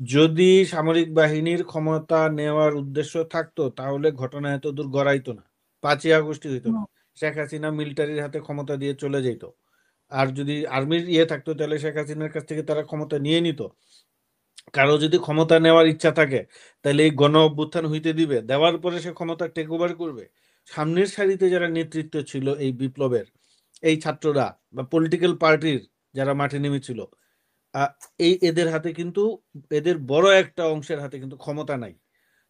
যদি সামরিক বাহিনীর ক্ষমতা নেওয়ার উদ্দেশ্য থাকতো তাহলে ঘটনা এত দূর গড়াইতো না, 5ই আগস্টই হইতো না। শেখ হাসিনা মিলিটারির হাতে ক্ষমতা দিয়ে চলে যেত। আর যদি আর্মির থাকতো তাহলে শেখ হাসিনার কাছ থেকে তারা ক্ষমতা নিয়ে নিত। কারো যদি ক্ষমতা নেওয়ার ইচ্ছা থাকে তাহলে এই গণ অভ্যুত্থান হইতে দিবে, দেওয়ার পরে সে ক্ষমতা টেক ওভার করবে। সামনের সারিতে যারা নেতৃত্ব ছিল এই বিপ্লবের, এই ছাত্ররা বা পলিটিক্যাল পার্টির যারা মাঠে নেমেছিল, আ- এদের হাতে কিন্তু, এদের বড় একটা অংশের হাতে কিন্তু ক্ষমতা নাই।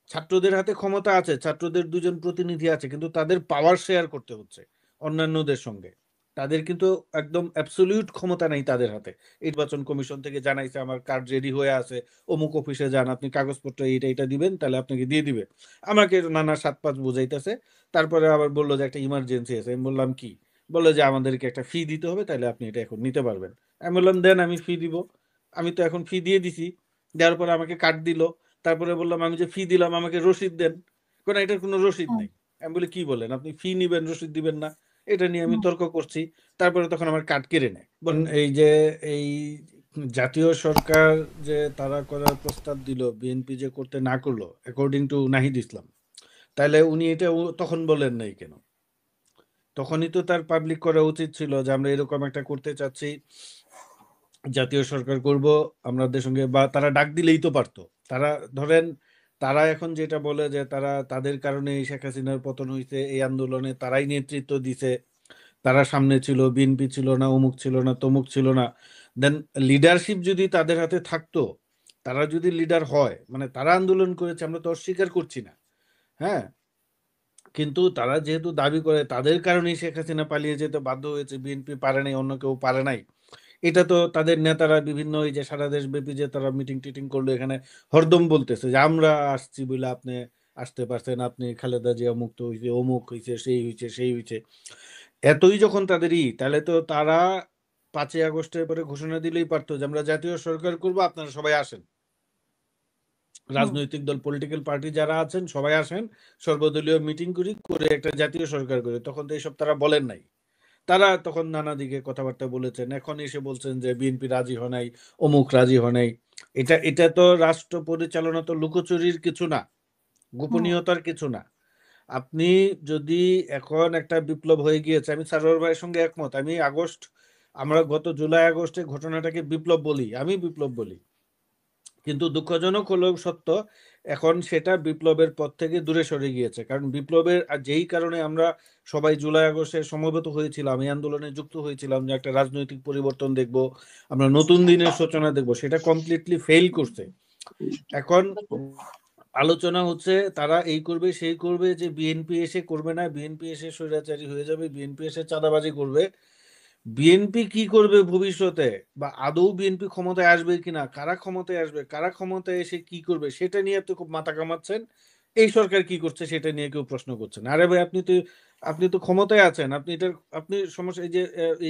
ছাত্রদের হাতে ক্ষমতা আছে, ছাত্রদের দুজন প্রতিনিধি আছে, কিন্তু তাদের পাওয়ার শেয়ার করতে হচ্ছে অন্যান্যদের সঙ্গে। তাদের কিন্তু একদম অ্যাবসলিউট ক্ষমতা নাই তাদের হাতে। নির্বাচন কমিশন থেকে জানাইছে আমার কার্ড রেডি হয়ে আছে, অমুক অফিসে যান, আপনি কাগজপত্র এইটা এটা দিবেন, তাহলে আপনাকে দিয়ে দিবে। আমাকে নানা সাত পাঁচ বুঝাইতেছে। তারপরে আবার বললো যে একটা ইমার্জেন্সি আছে। আমি বললাম কি? বললো যে আমাদেরকে একটা ফি দিতে হবে, তাহলে আপনি এটা এখন নিতে পারবেন। আমি বললাম দেন, আমি ফি দিব। আমি তো এখন ফি দিয়ে দিছি। দেওয়ার পরে আমাকে কার্ড দিল। তারপরে বললাম আমি যে ফি দিলাম আমাকে রসিদ দেন। কোনো এটার কোনো রসিদ নেই। আমি বলি কি বলেন, আপনি ফি নিবেন রসিদ দিবেন না? এটা নিয়ে আমি তর্ক করছি। তারপরে তখন আমার কার্ড কেড়ে নেয়। বলেন এই যে এই জাতীয় সরকার যে তারা করার প্রস্তাব দিল, বিএনপি যে করতে না করলো অ্যাকর্ডিং টু নাহিদ ইসলাম, তাহলে উনি এটা তখন বলেন নাই কেন? তখনই তো তার পাবলিক করা উচিত ছিল যে আমরা এরকম একটা করতে চাচ্ছি, জাতীয় সরকার করব আমাদের সঙ্গে, বা তারা ডাক দিলেই তো পারতো। তারা ধরেন, তারা এখন যেটা বলে যে তারা তাদের কারণে এই শেখ হাসিনার পতন হয়েছে, এই আন্দোলনে তারাই নেতৃত্ব দিছে, তারা সামনে ছিল, বিএনপি ছিল না, অমুক ছিল না, তমুক ছিল না। দেন লিডারশিপ যদি তাদের হাতে থাকতো, তারা যদি লিডার হয়, মানে তারা আন্দোলন করেছে আমরা তো অস্বীকার করছি না, হ্যাঁ, কিন্তু তারা যেহেতু দাবি করে তাদের কারণেই শেখ হাসিনা পালিয়ে যেতে বাধ্য হয়েছে, বিএনপি পারে নাই, অন্য কেউ পারে নাই, এটা তো তাদের নেতারা বিভিন্ন এই যে সারা দেশ ব্যাপী যে তারা মিটিং টিটিং করলো এখানে হরদম বলতেছে যে আমরা আসছি বলে আপনি আসতে পারছেন, আপনি খালেদা জিয়া মুক্ত হয়েছে, অমুক হয়েছে, সেই হয়েছে, সেই হয়েছে। এতই যখন তাদেরই, তাহলে তো তারা 5ই আগস্টের পরে ঘোষণা দিলেই পারতো যে আমরা জাতীয় সরকার করব, আপনারা সবাই আসেন, রাজনৈতিক দল পলিটিক্যাল পার্টি যারা আছেন সবাই আসেন, সর্বদলীয় মিটিং করি, করে একটা জাতীয় সরকার করি। তখন তো এইসব তারা বলেন নাই। তারা তখন নানা দিকে কথাবার্তা বলেছেন, এখন এসে বলছেন যে বিএনপি রাজি হয় নাই, অমুক রাজি হয় নাই। এটা এটা তো রাষ্ট্র পরিচালনা তো লুকোচুরির কিছু না, গোপনীয়তার কিছু না। আপনি যদি এখন একটা বিপ্লব হয়ে গিয়েছে, আমি সারোয়ার ভাইয়ের সঙ্গে একমত। আমরা গত জুলাই আগস্টে ঘটনাটাকে বিপ্লব বলি, আমি বিপ্লব বলি, কিন্তু দুঃখজনক হলেও সত্য, এখন সেটা বিপ্লবের পথ থেকে দূরে সরে গিয়েছে। কারণ বিপ্লবের আর যেই কারণে আমরা সবাই জুলাই আগস্টে সমবেত হয়েছিলাম, এই আন্দোলনে যুক্ত হয়েছিলাম যে একটা রাজনৈতিক পরিবর্তন দেখব, আমরা নতুন দিনের সূচনা দেখব, সেটা কমপ্লিটলি ফেল করছে। এখন আলোচনা হচ্ছে তারা এই করবে সেই করবে, যে বিএনপি এসে করবে না, বিএনপি এসে স্বৈরাচারী হয়ে যাবে, বিএনপি এসে চাঁদাবাজি করবে। বিএনপি কি করবে ভবিষ্যতে, বা আদৌ বিএনপি ক্ষমতায় আসবে কিনা, কারা ক্ষমতায় আসবে, কারা ক্ষমতায় এসে কি করবে, সেটা নিয়ে তো খুব মাথা কামাচ্ছেন। এই সরকার কি করছে সেটা নিয়ে কেউ প্রশ্ন করছেন। আরে ভাই, আপনি তো ক্ষমতায় আছেন, আপনি সমস্যা, এই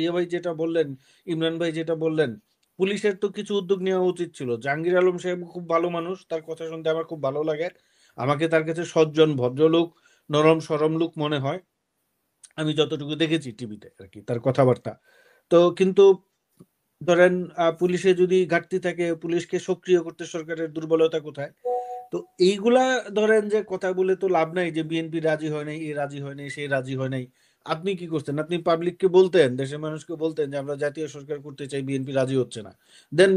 যে ভাই যেটা বললেন, ইমরান ভাই যেটা বললেন, পুলিশের তো কিছু উদ্যোগ নেওয়া উচিত ছিল। জাহাঙ্গীর আলম সাহেব খুব ভালো মানুষ, তার কথা শুনতে আমার খুব ভালো লাগে। আমাকে তার কাছে সজ্জন ভদ্রলোক, নরম সরম লোক মনে হয়, আমি যতটুকু দেখেছি টিভিতে আর কি তার কথাবার্তা। তো কিন্তু ধরেন পুলিশে যদি ঘাটতি থাকে, পুলিশকে সক্রিয় করতে সরকারের দুর্বলতা কোথায়? তো এইগুলা ধরেন যে কথা বলে তো লাভ নাই যে বিএনপি রাজি হয় নাই, এ রাজি হয় নাই, সে রাজি হয় নাই। আপনি কি করতেন? আপনি পাবলিককে বলতেন, দেশের মানুষকে বলতেন যে আমরা জাতীয় সরকার করতে চাই, বিএনপি রাজি হচ্ছে না। দেন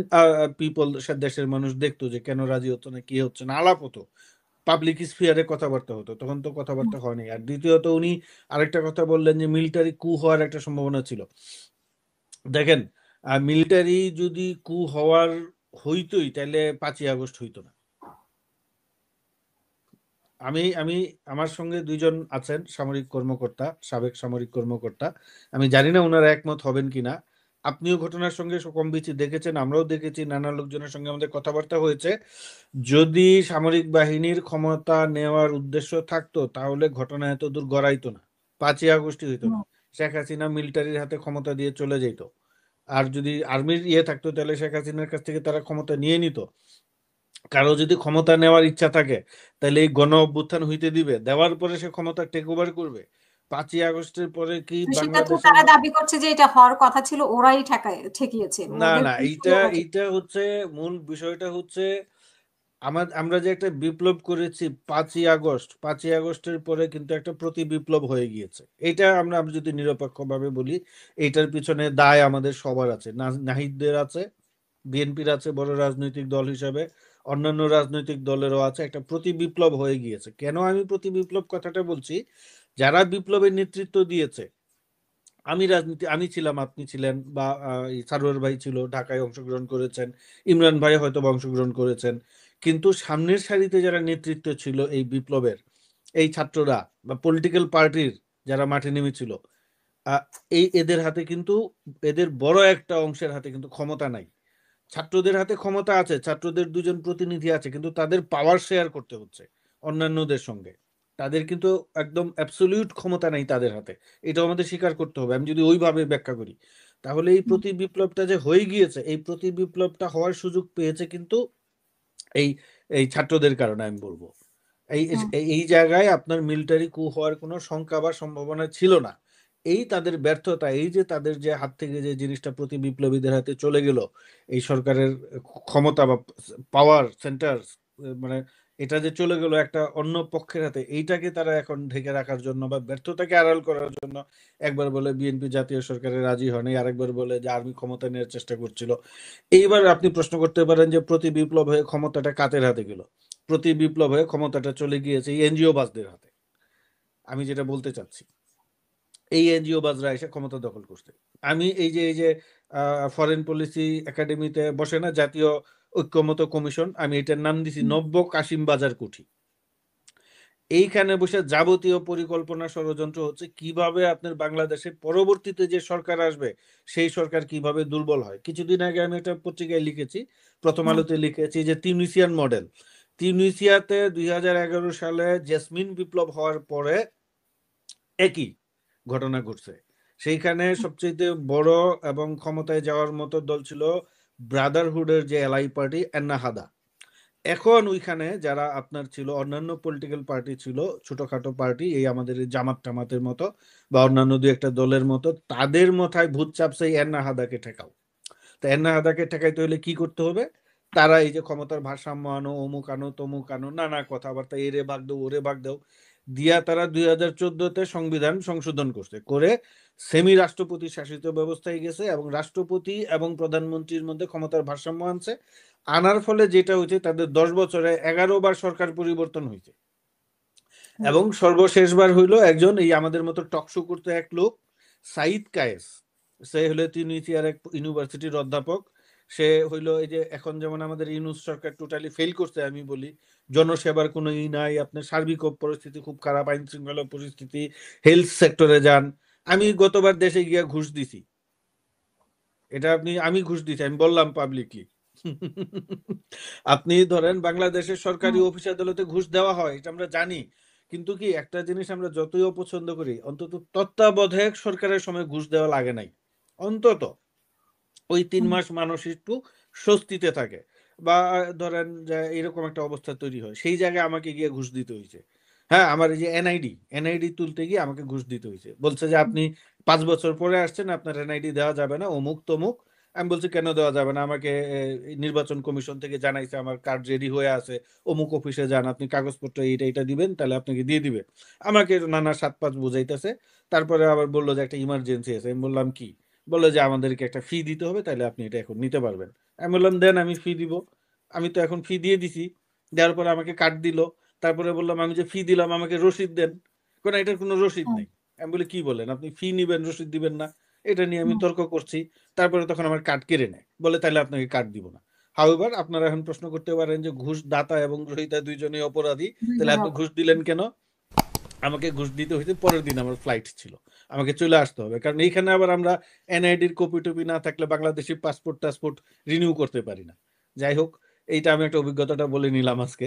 পিপল, দেশের মানুষ দেখতো যে কেন রাজি হচ্ছে না, কি হচ্ছে না, আলাপ হতো, পাবলিক স্ফিয়ারে কথাবার্তা হতো। তখন তো কথাবার্তা হয়নি। আর দ্বিতীয়ত উনি আরেকটা কথা বললেন যে মিলিটারি কু হওয়ার একটা সম্ভাবনা ছিল। দেখেন, মিলিটারি যদি কু হওয়ার হইতোই তাহলে 5ই আগস্ট হইতো না। আমি আমি আমার সঙ্গে দুইজন আছেন সামরিক কর্মকর্তা, সাবেক সামরিক কর্মকর্তা। আমি জানি না ওনারা একমত হবেন কিনা। আপনিও ঘটনার সঙ্গে কম বেশি দেখেছেন, আমরাও দেখেছি, নানা লোকজনের সঙ্গে আমাদের কথাবার্তা হয়েছে। যদি সামরিক বাহিনীর ক্ষমতা নেওয়ার উদ্দেশ্য থাকতো তাহলে ঘটনা এত দূর গড়াইতো না, 5ই আগস্টই হইতো না। শেখ হাসিনা মিলিটারির হাতে ক্ষমতা দিয়ে চলে যেত। আর যদি আর্মির থাকতো তাহলে শেখ হাসিনার কাছ থেকে তারা ক্ষমতা নিয়ে নিত। কারো যদি ক্ষমতা নেওয়ার ইচ্ছা থাকে তাহলে এই গণ অভ্যুত্থান হইতে দিবে, দেওয়ার পরে সে ক্ষমতা টেক ওভার করবে। 5ই আগস্টের পরে কি সেটা তো বাংলাদেশের তারা দাবি করছে যে এটা হওয়ার কথা ছিল, ওরাই ঠেকিয়েছে, না ওদের না, পুলিশই এইটা ওরা এইটা হচ্ছে মূল বিষয়টা হচ্ছে আমরা যে একটা বিপ্লব করেছি 5ই আগস্টের পরে কিন্তু একটা প্রতি বিপ্লব হয়ে গিয়েছে। এটা আমরা যদি নিরপেক্ষভাবে বলি, এইটার পিছনে দায় আমাদের সবার আছে। নাহিদদের আছে, বিএনপির আছে বড় রাজনৈতিক দল হিসাবে, অন্যান্য রাজনৈতিক দলেরও আছে। একটা প্রতি বিপ্লব হয়ে গিয়েছে। কেন আমি প্রতি বিপ্লব কথাটা বলছি? যারা বিপ্লবের নেতৃত্ব দিয়েছে, আমি ছিলাম, আপনি ছিলেন, বা সারোয়ার ভাই ছিল, ঢাকায় অংশগ্রহণ করেছেন, ইমরান ভাই হয়তো অংশগ্রহণ করেছেন, কিন্তু সামনের সারিতে যারা নেতৃত্ব ছিল এই বিপ্লবের, এই ছাত্ররা বা পলিটিক্যাল পার্টির যারা মাঠে নেমেছিল, আহ, এদের হাতে কিন্তু, এদের বড় একটা অংশের হাতে কিন্তু ক্ষমতা নাই। ছাত্রদের হাতে ক্ষমতা আছে, ছাত্রদের দুজন প্রতিনিধি আছে, কিন্তু তাদের পাওয়ার শেয়ার করতে হচ্ছে অন্যান্যদের সঙ্গে। তাদের কিন্তু একদম অ্যাবসলিউট ক্ষমতা নাই তাদের হাতে। এটা আমাদের স্বীকার করতে হবে। আমি যদি ওইভাবে ব্যাখ্যা করি, তাহলে এই প্রতি বিপ্লবটা যে হয়ে গিয়েছে, এই প্রতি বিপ্লবটা হওয়ার সুযোগ পেয়েছে কিন্তু এই এই ছাত্রদের কারণে আমি বলবো। এই এই জায়গায় আপনার মিলিটারি কু হওয়ার কোনো শঙ্কা বা সম্ভাবনা ছিল না। এই তাদের ব্যর্থতা, এই যে তাদের যে হাত থেকে যে জিনিসটা প্রতি বিপ্লবীদের হাতে চলে গেল, এই সরকারের ক্ষমতা বা পাওয়ার সেন্টার, মানে এটা যে চলে গেল একটা অন্য পক্ষের হাতে, এইটাকে তারা এখন ঢেকে রাখার জন্য বা ব্যর্থতাকে আড়াল করার জন্য একবার বলে বিএনপি জাতীয় সরকারে রাজি হয়নি, আরেকবার বলে যে আর্মি ক্ষমতা নেওয়ার চেষ্টা করছিল। এইবার আপনি প্রশ্ন করতে পারেন যে প্রতি বিপ্লব হয়ে ক্ষমতাটা কাদের হাতে গেল? প্রতি বিপ্লব হয়ে ক্ষমতাটা চলে গিয়েছে এই এনজিও বাসদের হাতে। আমি যেটা বলতে চাচ্ছি, এই এনজিও বাসরা এসে ক্ষমতা দখল করছে। আমি এই যে ফরেন পলিসি একাডেমিতে বসে না জাতীয় ঐক্যমত কমিশন, আমি এটার নাম দিছি নব্য কাশিম বাজার কুঠি। এইখানে বসে যাবতীয় পরিকল্পনা ষড়যন্ত্র হচ্ছে কিভাবে আপনার বাংলাদেশে পরবর্তীতে যে সরকার আসবে সেই সরকার কিভাবে দুর্বল হয়। কিছুদিন আগে আমি একটা পত্রিকায় লিখেছি, প্রথম আলোতে লিখেছি, যে তিউনিসিয়ান মডেল। তিউনিসিয়াতে 2011 সালে জেসমিন বিপ্লব হওয়ার পরে একই ঘটনা ঘটছে। সেইখানে সবচেয়ে বড় এবং ক্ষমতায় যাওয়ার মতো দল ছিল ব্রাদারহুডের যে এলআই পার্টি, এন্নাহাদা। এখন ওইখানে যারা আপনার ছিল অন্যান্য পলিটিক্যাল পার্টি ছিল, ছোটখাটো পার্টি, এই আমাদের এই জামাত টামাতের মতো বা অন্যান্য দু একটা দলের মতো, তাদের মাথায় ভূত চাপছে এন্নাহাদাকে ঠেকাও। তো এন্নাহাদাকে ঠেকাইতে হলে কি করতে হবে? তারা এই যে ক্ষমতার ভারসাম্য আনো, অমুক আনো, তমুক আনো, নানা কথাবার্তা, এরে ভাগ দাও, ওরে ভাগ দাও দিয়া তারা 2014-তে সংবিধান সংশোধন করছে, করে সেমি রাষ্ট্রপতি শাসিত ব্যবস্থায় গেছে এবং রাষ্ট্রপতি এবং প্রধানমন্ত্রীর মধ্যে ক্ষমতার ভারসাম্য আনছে। আনার ফলে যেটা হয়েছে, তাদের 10 বছরে 11 বার সরকার পরিবর্তন হয়েছে। এবং সর্বশেষবার হইলো একজন এই আমাদের মতো টকশো করতে এক লোক, সাইদ কায়েস। সে হলো তিউনিসিয়ার এক ইউনিভার্সিটির অধ্যাপক। সে হইলো এই যে এখন যেমন আমাদের ইউনূস সরকার টোটালি ফেল করছে, আমি বলি জনসেবার কোনো নাই, আপনার সার্বিক পরিস্থিতি খুব খারাপ, আইন শৃঙ্খলা পরিস্থিতি, হেলথ সেক্টরে যান। আমি গতবার দেশে গিয়া ঘুষ দিছি, এটা আমি ঘুষ দিছি, আমি বললাম পাবলিকলি। আপনি ধরেন বাংলাদেশের সরকারি অফিস আদালতে ঘুষ দেওয়া হয়, এটা আমরা জানি। কিন্তু কি একটা জিনিস আমরা যতই অপছন্দ করি, অন্তত তত্ত্বাবধায়ক সরকারের সময় ঘুষ দেওয়া লাগে নাই। অন্তত ওই 3 মাস মানুষ একটু স্বস্তিতে থাকে, বা ধরেন যে এরকম একটা অবস্থা তৈরি হয়, সেই জায়গায় আমাকে গিয়ে ঘুষ দিতে হয়েছে। হ্যাঁ, আমার এই যে এনআইডি তুলতে গিয়ে আমাকে ঘুষ দিতে হয়েছে। বলছে যে আপনি 5 বছর পরে আসছেন, আপনার এনআইডি দেওয়া যাবে না, অমুক তমুক। আমি বলছি কেন দেওয়া যাবে না? আমাকে নির্বাচন কমিশন থেকে জানাইছে আমার কার্ড রেডি হয়ে আছে, অমুক অফিসে যান, আপনি কাগজপত্র এইটা এটা দিবেন, তাহলে আপনাকে দিয়ে দিবে। আমাকে নানা 7-5 বুঝাইতেছে। তারপরে আবার বললো যে একটা ইমার্জেন্সি আছে। আমি বললাম কি? বললো যে আমাদেরকে একটা ফি দিতে হবে, তাহলে আপনি এটা এখন নিতে পারবেন। আমি বললাম দেন, আমি ফি দিব। আমি তো এখন ফি দিয়ে দিছি। দেওয়ার পরে আমাকে কার্ড দিল। তারপরে বললাম আমি যে ফি দিলাম আমাকে রসিদ দেন। কোনো এটার কোনো রসিদ নেই। আমি বলি কি বলেন আপনি, ফি নিবেন রসিদ দিবেন না? এটা নিয়ে আমি তর্ক করছি। তারপরে তখন আমার কার্ড কেড়ে নেয়, বলে তাহলে আপনাকে কার্ড দিব না। হাউএভার আপনারা এখন প্রশ্ন করতে পারেন যে ঘুষ দাতা এবং গ্রহীতা দুইজনেই অপরাধী, তাহলে আপনি ঘুষ দিলেন কেন? আমাকে ঘুষ দিতে হয়েছে, পরের দিন আমার ফ্লাইট ছিল, আমাকে চলে আসতে হবে, কারণ এইখানে আবার আমরা এনআইডির কপি টপি না থাকলে বাংলাদেশি পাসপোর্ট টাসপোর্ট রিনিউ করতে পারি না। যাই হোক, এইটা আমি একটা অভিজ্ঞতাটা বলে নিলাম আজকে।